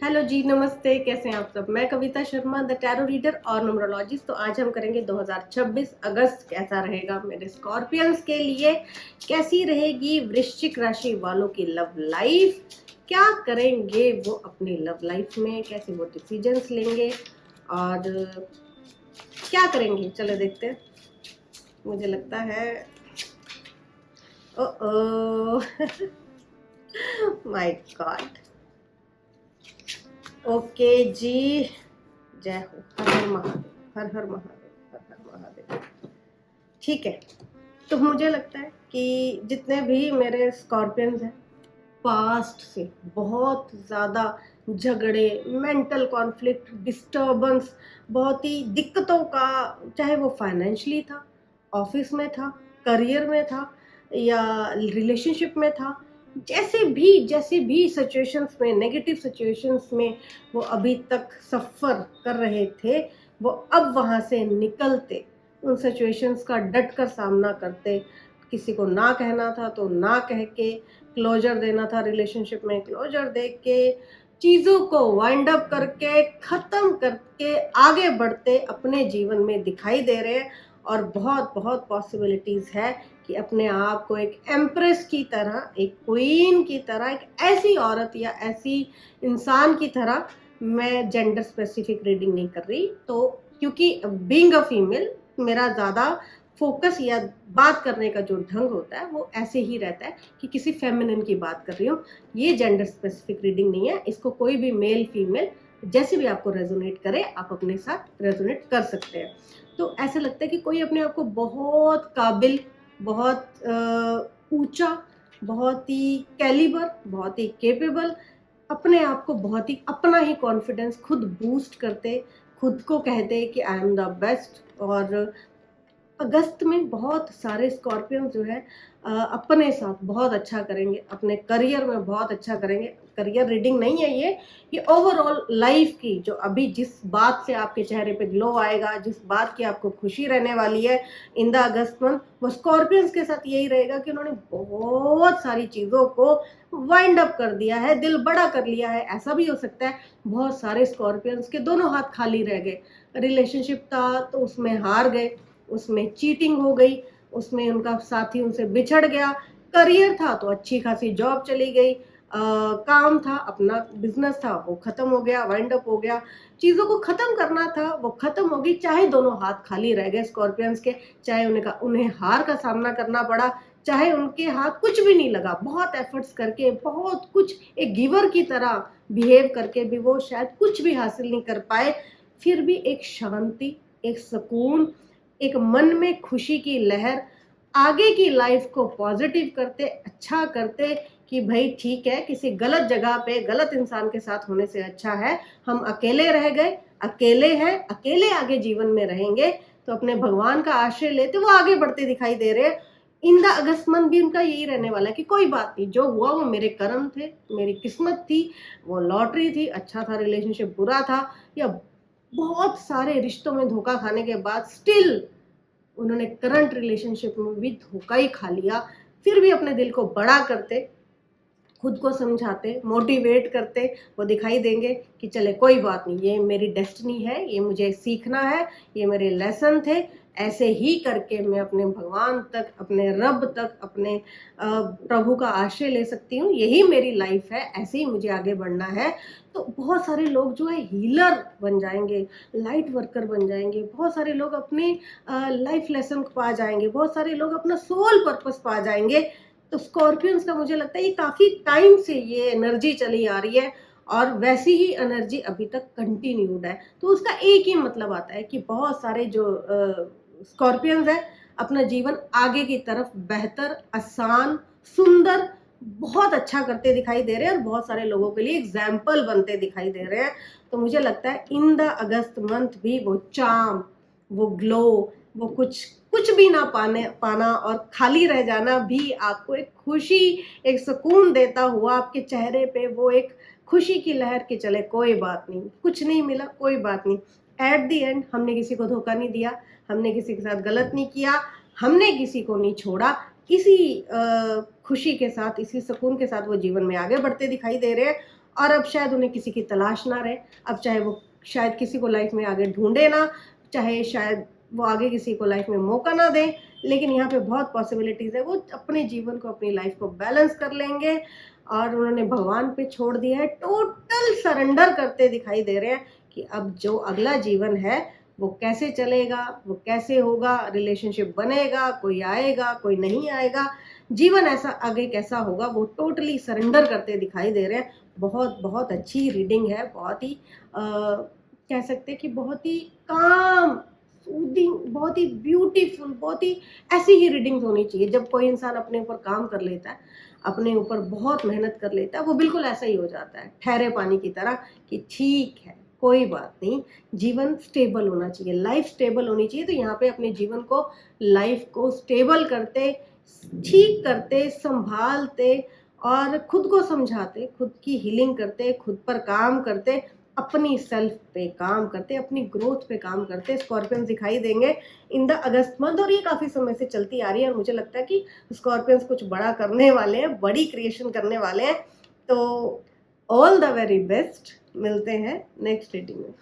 Hello जी, नमस्ते। कैसे हैं आप सब? मैं Kavita Sharma, the tarot reader और न्यूमरोलॉजिस्ट। तो आज हम करेंगे 2026 अगस्त कैसा रहेगा मेरे स्कॉर्पियंस के लिए, कैसी रहेगी वृश्चिक राशि वालों की लव लाइफ, क्या करेंगे वो अपनी लव लाइफ में, कैसे वो डिसीजंस लेंगे और क्या करेंगे। चलो देखते हैं। मुझे लगता है ओ माय गॉड। ओके जी, जय हो। हर हर महादेव, हर हर महादेव, हर हर महादेव। ठीक है, तो मुझे लगता है कि जितने भी मेरे स्कॉर्पियंस हैं, पास्ट से बहुत ज़्यादा झगड़े, मेंटल कॉन्फ्लिक्ट, डिस्टर्बेंस, बहुत ही दिक्कतों का, चाहे वो फाइनेंशियली था, ऑफिस में था, करियर में था या रिलेशनशिप में था, जैसे भी सिचुएशंस में, नेगेटिव सिचुएशंस में वो अभी तक सफ़र कर रहे थे, वो अब वहाँ से निकलते, उन सिचुएशंस का डट कर सामना करते। किसी को ना कहना था तो ना कह के, क्लोजर देना था रिलेशनशिप में, क्लोजर दे के, चीज़ों को वाइंड अप करके, ख़त्म करके आगे बढ़ते अपने जीवन में दिखाई दे रहे हैं। और बहुत बहुत पॉसिबिलिटीज़ है कि अपने आप को एक एम्प्रेस की तरह, एक क्वीन की तरह, एक ऐसी औरत या ऐसी इंसान की तरह, मैं जेंडर स्पेसिफिक रीडिंग नहीं कर रही, तो क्योंकि बीइंग अ फीमेल मेरा ज़्यादा फोकस या बात करने का जो ढंग होता है वो ऐसे ही रहता है कि किसी फेमिनिन की बात कर रही हूँ। ये जेंडर स्पेसिफिक रीडिंग नहीं है, इसको कोई भी मेल फीमेल जैसे भी आपको रेजोनेट करे आप अपने साथ रेजोनेट कर सकते हैं। तो ऐसा लगता है कि कोई अपने आप को बहुत काबिल, बहुत ऊंचा, बहुत ही कैलिबर, बहुत ही केपेबल, अपने आप को बहुत ही, अपना ही कॉन्फिडेंस खुद बूस्ट करते, खुद को कहते कि आई एम द बेस्ट। और अगस्त में बहुत सारे स्कॉर्पियन जो है अपने साथ बहुत अच्छा करेंगे, अपने करियर में बहुत अच्छा करेंगे। करियर रीडिंग नहीं है ये ओवरऑल लाइफ की, जो अभी जिस बात से आपके चेहरे पे ग्लो आएगा, जिस बात की आपको खुशी रहने वाली है इन द अगस्त मंथ, वो स्कॉर्पियंस के साथ यही रहेगा कि उन्होंने बहुत सारी चीज़ों को वाइंड अप कर दिया है, दिल बड़ा कर लिया है। ऐसा भी हो सकता है बहुत सारे स्कॉर्पियंस के दोनों हाथ खाली रह गए, रिलेशनशिप था तो उसमें हार गए, उसमें चीटिंग हो गई, उसमें उनका साथी उनसे बिछड़ गया, करियर था तो अच्छी खासी जॉब चली गई, काम था, अपना बिजनेस था, वो खत्म हो गया, वाइंड अप हो गया। चीज़ों को खत्म करना था वो खत्म हो गई, चाहे दोनों हाथ खाली रह गए स्कॉर्पियंस के, चाहे उन्हें हार का सामना करना पड़ा, चाहे उनके हाथ कुछ भी नहीं लगा, बहुत एफर्ट्स करके, बहुत कुछ एक गिवर की तरह बिहेव करके भी वो शायद कुछ भी हासिल नहीं कर पाए, फिर भी एक शांति, एक सुकून, एक मन में खुशी की लहर, आगे की लाइफ को पॉजिटिव करते, अच्छा करते कि भाई ठीक है, किसी गलत जगह पे गलत इंसान के साथ होने से अच्छा है हम अकेले रह गए, अकेले हैं, अकेले आगे जीवन में रहेंगे। तो अपने भगवान का आश्रय लेते वो आगे बढ़ते दिखाई दे रहे हैं। इन द अगस्त मंथ भी उनका यही रहने वाला है कि कोई बात नहीं, जो हुआ वो मेरे कर्म थे, मेरी किस्मत थी, वो लॉटरी थी, अच्छा था रिलेशनशिप, बुरा था, या बहुत सारे रिश्तों में धोखा खाने के बाद स्टिल उन्होंने करंट रिलेशनशिप में भी धोखा ही खा लिया, फिर भी अपने दिल को बड़ा करते, खुद को समझाते, मोटिवेट करते, वो दिखाई देंगे कि चले कोई बात नहीं, ये मेरी डेस्टिनी है, ये मुझे सीखना है, ये मेरे लेसन थे। ऐसे ही करके मैं अपने भगवान तक, अपने रब तक, अपने प्रभु का आश्रय ले सकती हूँ, यही मेरी लाइफ है, ऐसे ही मुझे आगे बढ़ना है। तो बहुत सारे लोग जो है हीलर बन जाएंगे, लाइट वर्कर बन जाएंगे, बहुत सारे लोग अपने लाइफ लेसन पा जाएंगे, बहुत सारे लोग अपना सोल पर्पस पा जाएंगे। तो स्कॉर्पियंस का मुझे लगता है ये काफ़ी टाइम से ये एनर्जी चली आ रही है और वैसी ही एनर्जी अभी तक कंटिन्यूड है। तो उसका एक ही मतलब आता है कि बहुत सारे जो स्कॉर्पियंस है अपना जीवन आगे की तरफ बेहतर, आसान, सुंदर, बहुत अच्छा करते दिखाई दे रहे हैं और बहुत सारे लोगों के लिए एग्जाम्पल बनते दिखाई दे रहे हैं। तो मुझे लगता है इन द अगस्त मंथ भी वो चार्म, वो ग्लो, वो कुछ भी ना पाना और खाली रह जाना भी आपको एक खुशी, एक सुकून देता हुआ आपके चेहरे पे वो एक खुशी की लहर के चले कोई बात नहीं, कुछ नहीं मिला कोई बात नहीं, एट द एंड हमने किसी को धोखा नहीं दिया, हमने किसी के साथ गलत नहीं किया, हमने किसी को नहीं छोड़ा। इसी खुशी के साथ, इसी सुकून के साथ वो जीवन में आगे बढ़ते दिखाई दे रहे हैं। और अब शायद उन्हें किसी की तलाश ना रहे। अब चाहे वो शायद किसी को लाइफ में आगे ढूंढे ना, चाहे शायद वो आगे किसी को लाइफ में मौका ना दें, लेकिन यहाँ पे बहुत पॉसिबिलिटीज़ है वो अपने जीवन को, अपनी लाइफ को बैलेंस कर लेंगे। और उन्होंने भगवान पे छोड़ दिया है, टोटल सरेंडर करते दिखाई दे रहे हैं कि अब जो अगला जीवन है वो कैसे चलेगा, वो कैसे होगा, रिलेशनशिप बनेगा, कोई आएगा, कोई नहीं आएगा, जीवन ऐसा आगे कैसा होगा, वो टोटली सरेंडर करते दिखाई दे रहे हैं। बहुत बहुत अच्छी रीडिंग है, बहुत ही कह सकते हैं कि बहुत ही काम सूदिंग, बहुत ही ब्यूटीफुल, बहुत ही ऐसी ही रीडिंग्स होनी चाहिए। जब कोई इंसान अपने ऊपर काम कर लेता है, अपने ऊपर बहुत मेहनत कर लेता है, वो बिल्कुल ऐसा ही हो जाता है, ठहरे पानी की तरह कि ठीक है कोई बात नहीं, जीवन स्टेबल होना चाहिए, लाइफ स्टेबल होनी चाहिए। तो यहाँ पे अपने जीवन को, लाइफ को स्टेबल करते, ठीक करते, संभालते और खुद को समझाते, खुद की हीलिंग करते, खुद पर काम करते, अपनी सेल्फ पे काम करते, अपनी ग्रोथ पे काम करते, स्कॉर्पियंस दिखाई देंगे इन द अगस्त मंथ। और ये काफ़ी समय से चलती आ रही है और मुझे लगता है कि स्कॉर्पियंस कुछ बड़ा करने वाले हैं, बड़ी क्रिएशन करने वाले हैं। तो ऑल द वेरी बेस्ट, मिलते हैं नेक्स्ट रीडिंग में।